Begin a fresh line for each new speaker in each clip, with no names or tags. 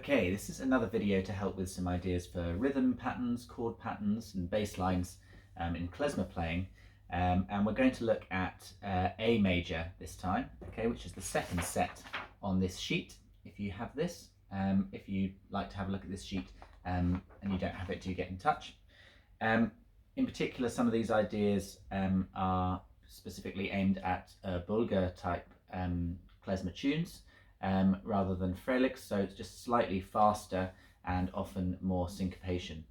Okay, this is another video to help with some ideas for rhythm patterns, chord patterns and bass lines in klezmer playing. And we're going to look at A major this time, okay, which is the second set on this sheet. If you have this, if you'd like to have a look at this sheet and you don't have it, do get in touch. In particular, some of these ideas are specifically aimed at Bulgar type klezmer tunes. Rather than Freliks, so it's just slightly faster and often more syncopation.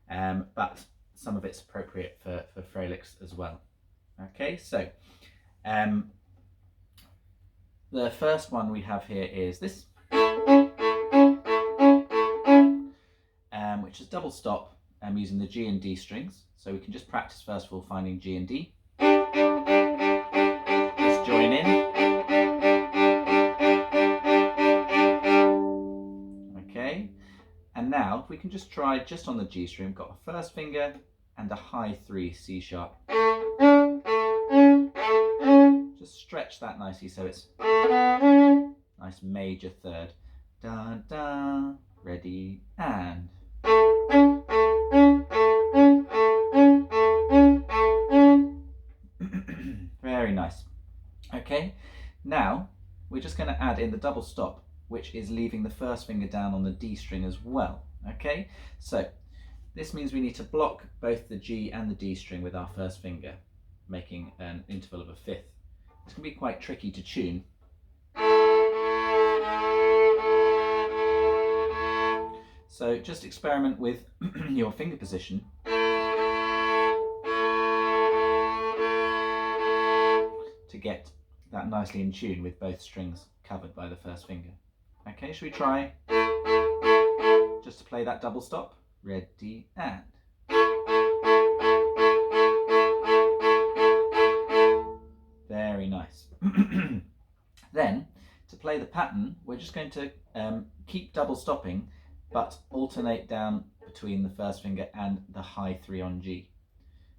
But some of it's appropriate for Freliks as well. Okay, so the first one we have here is this, which is double stop using the G and D strings. So we can just practice first of all finding G and D. Just join in. And now if we can just try just on the G string, we've got a first finger and a high 3 C sharp. Just stretch that nicely so it's nice major third. Da da, ready and. Very nice. Okay, now we're just going to add in the double stop, which is leaving the first finger down on the D string as well. Okay, so this means we need to block both the G and the D string with our first finger, making an interval of a fifth. It's going to be quite tricky to tune. So just experiment with your finger position to get that nicely in tune with both strings covered by the first finger. Okay, should we try just to play that double stop? Ready and. Very nice. Then, to play the pattern, we're just going to keep double stopping, but alternate down between the first finger and the high 3 on G.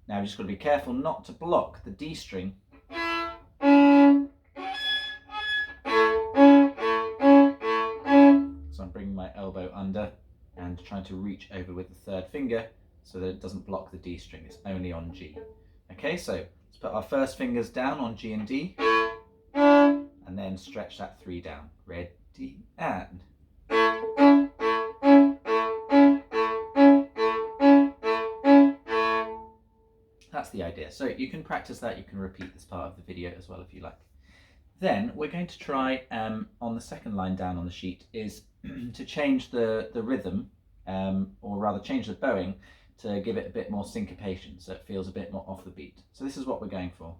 Now we've just got to be careful not to block the D string. So I'm bringing my elbow under and trying to reach over with the third finger so that it doesn't block the D string, it's only on G. Okay, so let's put our first fingers down on G and D and then stretch that 3 down. Ready and. That's the idea. So you can practice that, you can repeat this part of the video as well if you like. Then we're going to try on the second line down on the sheet is to change the rhythm, or rather change the bowing to give it a bit more syncopation so it feels a bit more off the beat. So this is what we're going for.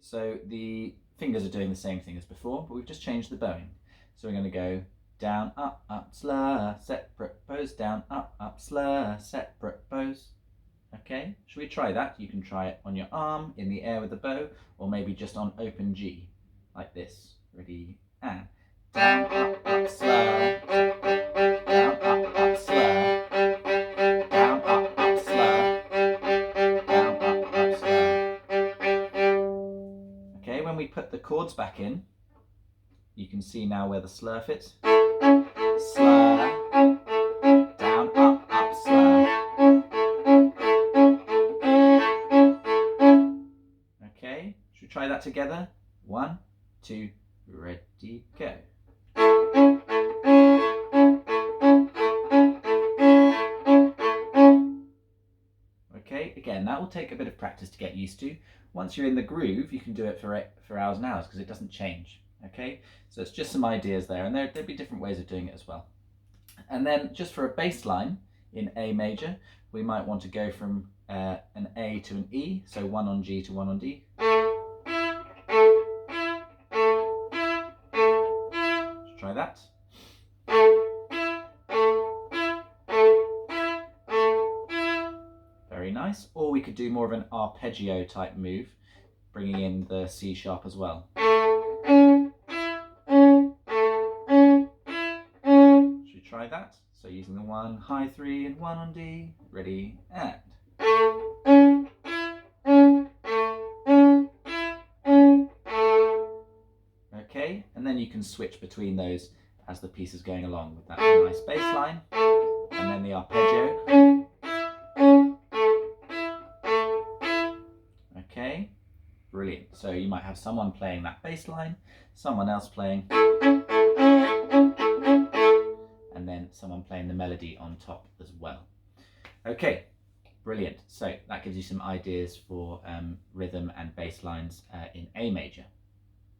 So the fingers are doing the same thing as before, but we've just changed the bowing. So we're going to go down, up, slur, separate bows, down, up, slur, separate bows. Okay, should we try that? You can try it on your arm, in the air with the bow, or maybe just on open G, like this. Ready, and. Down, up, slur. Down, up, slur. Down, up, slur. Down, up, slur. Okay, when we put the chords back in, you can see now where the slur fits. Slur. Down, up, slur. Okay, should we try that together? 1, 2, ready, go. Okay, again, that will take a bit of practice to get used to. Once you're in the groove, you can do it for hours and hours because it doesn't change. Okay, so it's just some ideas there, and there'll be different ways of doing it as well. And then just for a bass line in A major, we might want to go from an A to an E, so 1 on G to 1 on D. Let's try that. Very nice. Or we could do more of an arpeggio type move, bringing in the C sharp as well. Should we try that? So using the 1 high 3 and 1 on D. Ready and. Okay, and then you can switch between those as the piece is going along with that nice bass line, and then the arpeggio. Okay, brilliant. So you might have someone playing that bass line, someone else playing, and then someone playing the melody on top as well. Okay, brilliant. So that gives you some ideas for rhythm and bass lines in A major.